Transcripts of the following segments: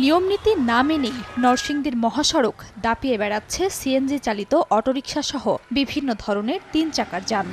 নিয়মনীতি না মেনেই নরসিংদীর মহাসড়ক দাপিয়ে বেড়াচ্ছে সিএনজি চালিত অটোরিকশা সহ বিভিন্ন ধরনের ৩ চাকার যান।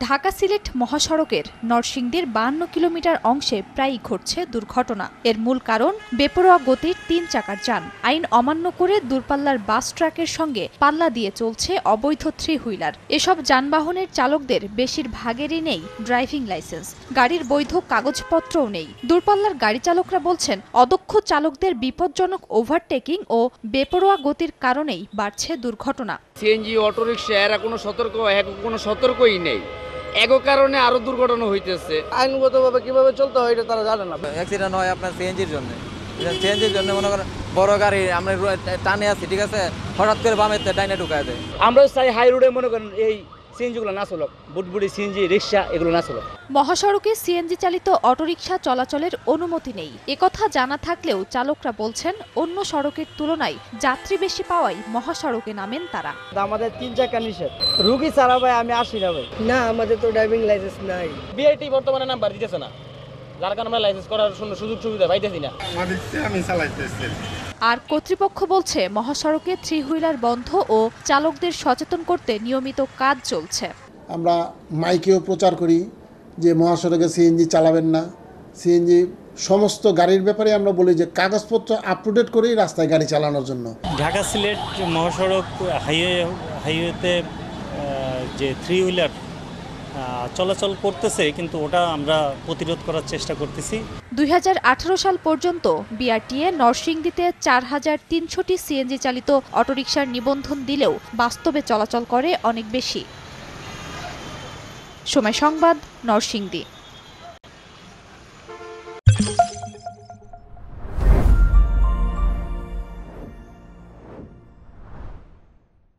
ঢাকা সিলেট মহাসড়কের নরসিংদীর ৫২ কিলোমিটার অংশে প্রায়ই ঘটছে দুর্ঘটনা। এর মূল কারণ বেপরোয়া গতির ৩ চাকার যান। আইন অমান্য করে দূরপাল্লার বাস ট্রাকের সঙ্গে পাল্লা দিয়ে চলছে অবৈধ থ্রি হুইলার। এসব যানবাহনের চালকদের বেশিরভাগেরই নেই ড্রাইভিং লাইসেন্স, গাড়ির বৈধ কাগজপত্রও নেই। দূরপাল্লার গাড়ি চালকরা বলছেন, অদক্ষ চালকদের বিপজ্জনক ওভারটেকিং ও বেপরোয়া গতির কারণেই বাড়ছে দুর্ঘটনা। সিএনজি অটোরিকশা এরা কোনো সতর্কই নেই। এগো কারণে আরো দুর্ঘটনা হইতেছে। আইনগতভাবে কিভাবে চলতে হয় এটা তারা জানে না। অ্যাক্সিডেন্ট হয় আপনার সিএনজির জন্য মনে করেন বড় গাড়ি আমরা টানে আছি, ঠিক আছে, হঠাৎ করে বামেতে ডাইনে ঢুকায় দেয়। আমরা চাই হাই রোডে মনে করেন এই সিএনজিগুলো না চলক, বুটবুটি সিএনজি রিক্সা এগুলো না চলক। মহাসড়কে সিএনজি চালিত অটোরিকশা চলাচলের অনুমতি নেই। একথা জানা থাকলেও চালকরা বলছেন, অন্য সড়কের তুলনায় যাত্রী বেশি পাওয়ায় মহাসড়কে নামেন তারা। আমাদের ৩ চাকা নিষেধ, রুগী ছাড়া ভাই আমি আসি না ভাই। না, আমাদের তো ড্রাইভিং লাইসেন্স নাই। বিআইটি বর্তমানে নাম্বার দিতেছে না, যার কারণে আমরা লাইসেন্স করার সুযোগ সুবিধা পাইতেছি না। আমি চালাইতেছি। আর কর্তৃপক্ষ বলছে, মহাসড়কে থ্রি হুইলার বন্ধ ও চালকদের সচেতন করতে নিয়মিত কাজ চলছে। আমরা মাইকেও প্রচার করি যে মহাসড়কে সিএনজি চালাবেন না। সিএনজি সমস্ত গাড়ির ব্যাপারে আমরা বলি যে কাগজপত্র আপ টু ডেট করেই রাস্তায় গাড়ি চালানোর জন্য। ঢাকা সিলেট মহাসড়ক হাইওয়েতে যে থ্রি হুইলার চলাচল করতেছে, কিন্তু ওটা আমরা প্রতিরোধ করার চেষ্টা করতেছি। ২০১৮ সাল পর্যন্ত বিআরটিএ নরসিংদীতে ৪,৩০০টি সিএনজি চালিত অটোরিকশার নিবন্ধন দিলেও বাস্তবে চলাচল করে অনেক বেশি। সময় সংবাদ, নরসিংদী।